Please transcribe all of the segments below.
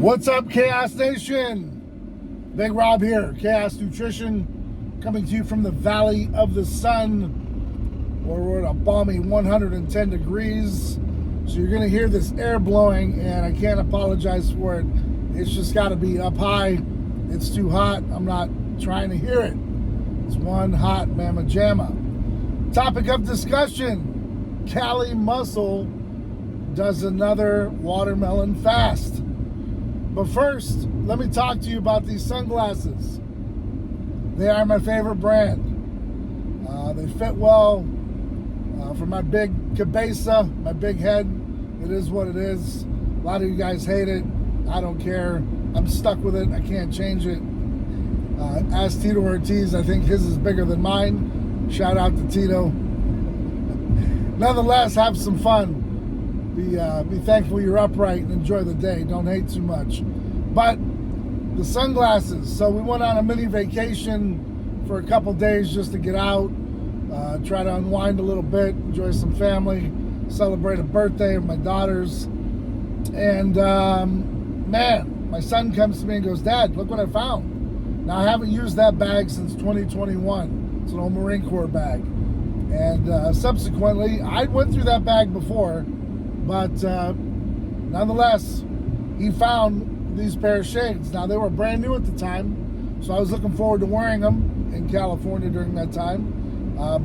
What's up, Chaos Nation? Big Rob here, Chaos Nutrition, coming to you from the Valley of the Sun, where we're at a balmy 110 degrees. So you're gonna hear this air blowing, and I can't apologize for it. It's just gotta be up high. It's too hot. I'm not trying to hear it. It's one hot mamma jamma. Topic of discussion: Cali Muscle does another watermelon fast. But first, let me talk to you about these sunglasses. They are my favorite brand. They fit well for my big cabeza, my big head. It is what it is. A lot of you guys hate it. I don't care. I'm stuck with it. I can't change it. Ask Tito Ortiz. I think his is bigger than mine. Shout out to Tito. Nonetheless, have some fun. Be thankful you're upright and enjoy the day. Don't hate too much. But the sunglasses. So we went on a mini vacation for a couple days just to get out, try to unwind a little bit, enjoy some family, celebrate a birthday of my daughter's. And man, my son comes to me and goes, "Dad, look what I found." Now, I haven't used that bag since 2021. It's an old Marine Corps bag. And subsequently, I went through that bag before, but nonetheless, he found these pair of shades. Now, they were brand new at the time, so I was looking forward to wearing them in California during that time,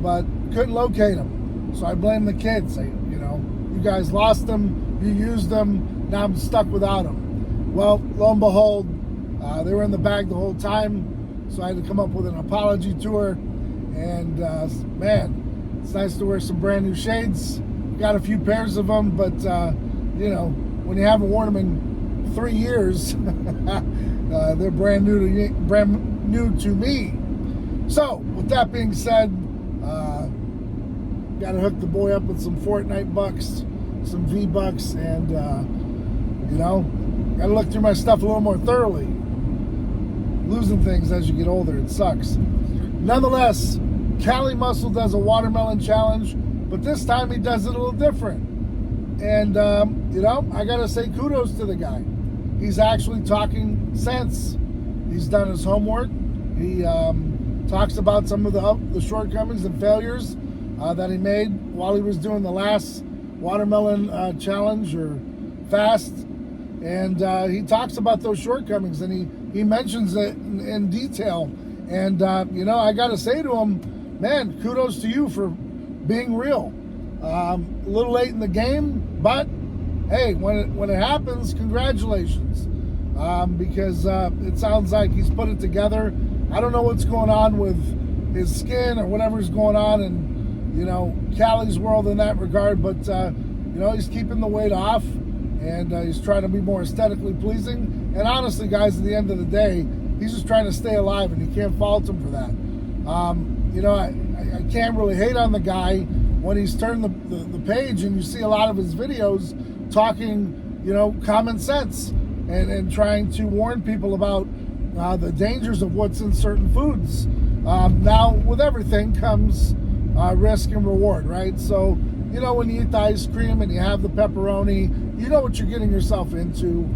but couldn't locate them. So I blame the kids. You guys lost them, you used them, now I'm stuck without them. Well, lo and behold, they were in the bag the whole time, so I had to come up with an apology tour. And man, it's nice to wear some brand new shades. Got a few pairs of them, but when you haven't worn them in 3 years, they're brand new to me. So, with that being said, got to hook the boy up with some Fortnite bucks, some V-bucks, and got to look through my stuff a little more thoroughly. Losing things as you get older, it sucks. Nonetheless, Cali Muscle does a watermelon challenge, but this time he does it a little different. And, I got to say kudos to the guy. He's actually talking sense. He's done his homework. He talks about some of the shortcomings and failures that he made while he was doing the last watermelon challenge or fast. And he talks about those shortcomings, and he mentions it in detail. And, I got to say to him, man, kudos to you for being real. A little late in the game, but hey, when it happens, congratulations. Because it sounds like he's put it together. I don't know what's going on with his skin or whatever's going on in, Cali's world in that regard, but, he's keeping the weight off, and he's trying to be more aesthetically pleasing. And honestly, guys, at the end of the day, he's just trying to stay alive, and you can't fault him for that. I can't really hate on the guy when he's turned the page and you see a lot of his videos talking, common sense and trying to warn people about the dangers of what's in certain foods. Now, with everything comes risk and reward, right? So, when you eat the ice cream and you have the pepperoni, you know what you're getting yourself into.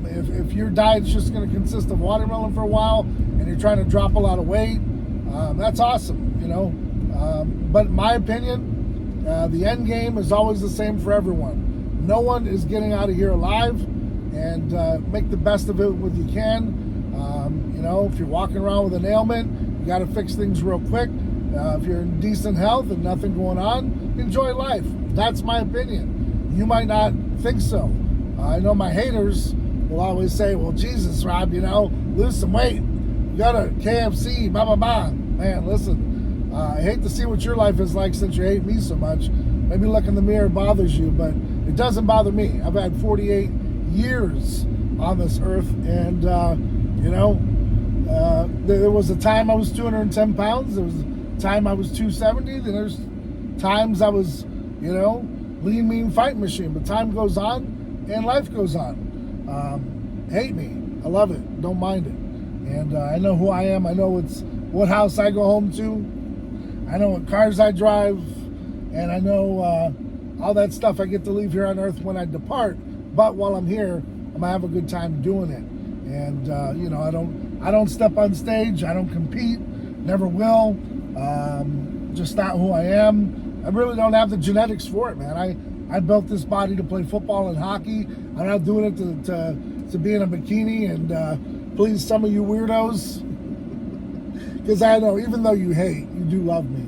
If your diet's just going to consist of watermelon for a while and you're trying to drop a lot of weight, that's awesome, but in my opinion, the end game is always the same for everyone. No one is getting out of here alive, and make the best of it what you can. If you're walking around with an ailment, you got to fix things real quick. If you're in decent health and nothing going on, enjoy life. That's my opinion. You might not think so. I know my haters will always say, well, Jesus, Rob, lose some weight. You go to KFC, blah, blah, blah. Man, listen, I hate to see what your life is like since you hate me so much. Maybe look in the mirror bothers you, but it doesn't bother me. I've had 48 years on this earth, and, there was a time I was 210 pounds. There was a time I was 270. Then there's times I was, lean, mean fight machine. But time goes on, and life goes on. Hate me. I love it. Don't mind it. And I know who I am. I know what house I go home to. I know what cars I drive. And I know all that stuff I get to leave here on earth when I depart. But while I'm here, I'm gonna have a good time doing it. And you know, I don't step on stage. I don't compete. Never will. Just not who I am. I really don't have the genetics for it, man. I built this body to play football and hockey. I'm not doing it to be in a bikini and please some of you weirdos. Because I know, even though you hate, you do love me.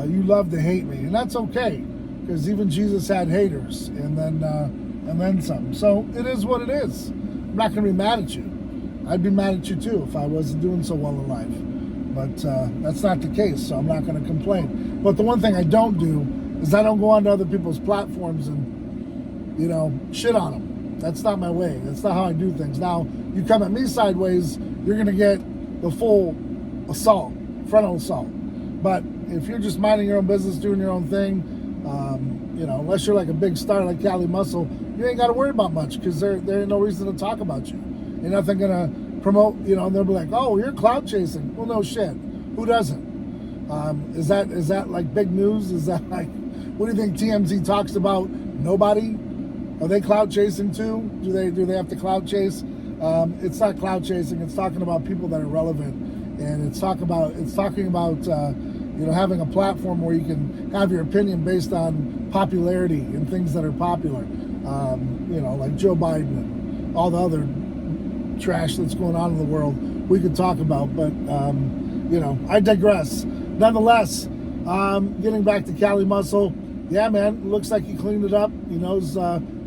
You love to hate me, and that's okay. Because even Jesus had haters, and then some. So it is what it is. I'm not going to be mad at you. I'd be mad at you too if I wasn't doing so well in life. But that's not the case, so I'm not going to complain. But the one thing I don't do is I don't go onto other people's platforms and, you know, shit on them. That's not my way. That's not how I do things. Now, you come at me sideways, you're going to get the full assault, frontal assault. But if you're just minding your own business, doing your own thing, you know, unless you're like a big star like Cali Muscle, you ain't got to worry about much because there ain't no reason to talk about you. Ain't nothing going to promote, you know, and they'll be like, oh, you're clout chasing. Well, no shit. Who doesn't? Is that like big news? Is that like, what do you think TMZ talks about? Nobody? Are they clout chasing too? Do they have to clout chase? It's not clout chasing. It's talking about people that are relevant, and it's talking about you know, having a platform where you can have your opinion based on popularity and things that are popular. You know, like Joe Biden and all the other trash that's going on in the world we could talk about, but you know, I digress. Nonetheless, getting back to Cali Muscle, yeah, man, looks like he cleaned it up. He knows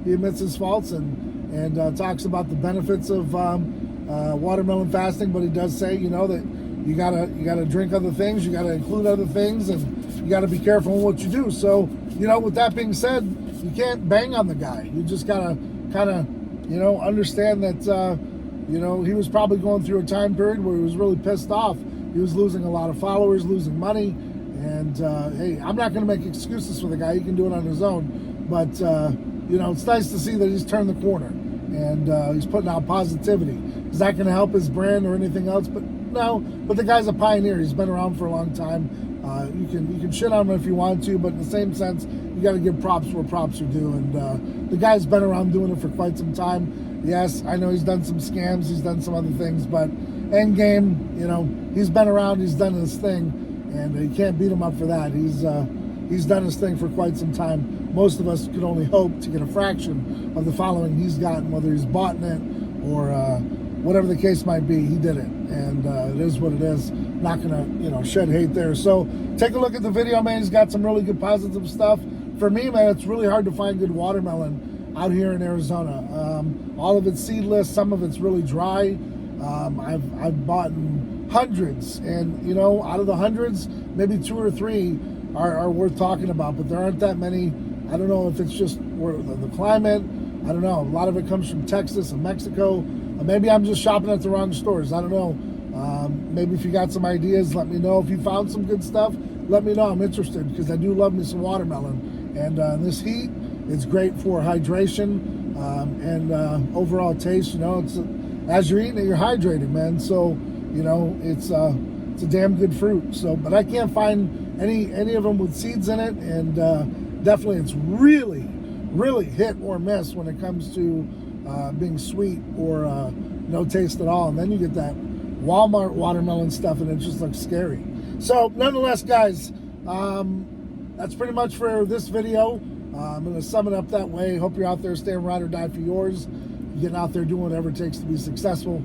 he admits his faults and talks about the benefits of watermelon fasting, but he does say, you know, that you gotta drink other things, you gotta include other things, and you gotta be careful in what you do. So, you know, with that being said, you can't bang on the guy. You just gotta kind of, you know, understand that you know, he was probably going through a time period where he was really pissed off. He was losing a lot of followers, losing money, and hey, I'm not going to make excuses for the guy. He can do it on his own, but you know, it's nice to see that he's turned the corner and he's putting out positivity. Is that going to help his brand or anything else? But no. But the guy's a pioneer. He's been around for a long time. You can shit on him if you want to, but in the same sense, you got to give props where props are due. And the guy's been around doing it for quite some time. Yes, I know he's done some scams, he's done some other things, but end game, you know, he's been around, he's done his thing, and you can't beat him up for that. He's done his thing for quite some time. Most of us could only hope to get a fraction of the following he's gotten, whether he's bought in it or whatever the case might be. He did it, and it is what it is. Not gonna, you know, shed hate there. So take a look at the video, man. He's got some really good positive stuff. For me, man, it's really hard to find good watermelon out here in Arizona. All of it's seedless, some of it's really dry. I've bought hundreds, and you know, out of the hundreds, maybe 2 or 3 are worth talking about, but there aren't that many. I don't know if it's just where the climate, I don't know. A lot of it comes from Texas and Mexico. Maybe I'm just shopping at the wrong stores. I don't know. Maybe if you got some ideas, let me know. If you found some good stuff, let me know. I'm interested because I do love me some watermelon. And in this heat, it's great for hydration and overall taste. You know, it's as you're eating it, you're hydrating, man. So, you know, it's a damn good fruit. So, but I can't find any of them with seeds in it, and definitely it's really hit or miss when it comes to being sweet or no taste at all. And then you get that Walmart watermelon stuff, and it just looks scary. So, nonetheless, guys, that's pretty much for this video. I'm going to sum it up that way. Hope you're out there staying ride or die for yours. Getting out there doing whatever it takes to be successful.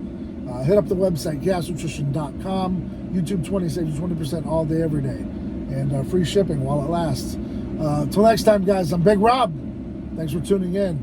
Hit up the website, gasnutrition.com. YouTube 20 saves you 20% all day, every day. And free shipping while it lasts. Till next time, guys, I'm Big Rob. Thanks for tuning in.